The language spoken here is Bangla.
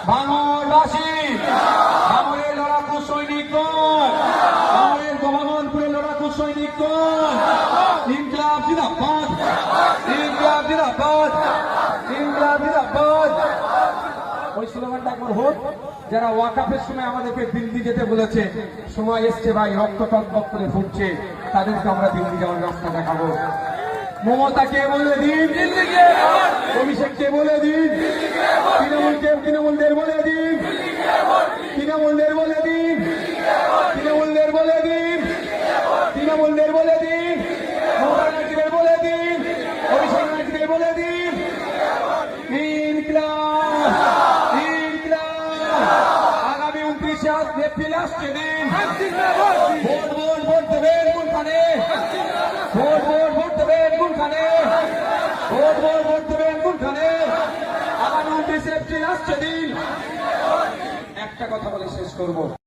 ভাঙড়বাসী, ভাঙড়ের লড়াকু সৈনিকগণ, ভাঙড়ের গোভাগনপুরের লড়াকু সৈনিকগণ, ইনকিলাব জিন্দাবাদ, ইনকিলাব জিন্দাবাদ, ইনকিলাব জিন্দাবাদ। ওই স্লোগানটা একবার হোক। যারা ওয়াকাফের সময় আমাদেরকে দিল্লি যেতে বলেছে, সময় এসছে ভাই, রক্ত টকবক করে ফুটছে, তাদেরকে আমরা দিল্লি যাওয়ার রাস্তা দেখাবো। মমতাকে বলে দিন, অভিষেককে বলে দিন, তৃণমূলদের বলে দিন, তৃণমূলদের বলে দিন, তৃণমূলদের বলে দিন, তৃণমূলদের বলে দিন, মমতা ব্যানার্জিদের বলে দিন, অভিষেক ব্যানার্জিদের বলে দিন, ইনকিলাব, ইনকিলাব। আগামী 29 এপ্রিল আসছে দিন, ভোট ভোট ভোট দেবেন কোনখানে, ভোট ভোট ভোট দেবেন কোনখানে, ভোট ভোট ভোট দেবেন কোনখানে। আগামী 29 এপ্রিল আসছে দিন। একটা কথা বলে শেষ করবো।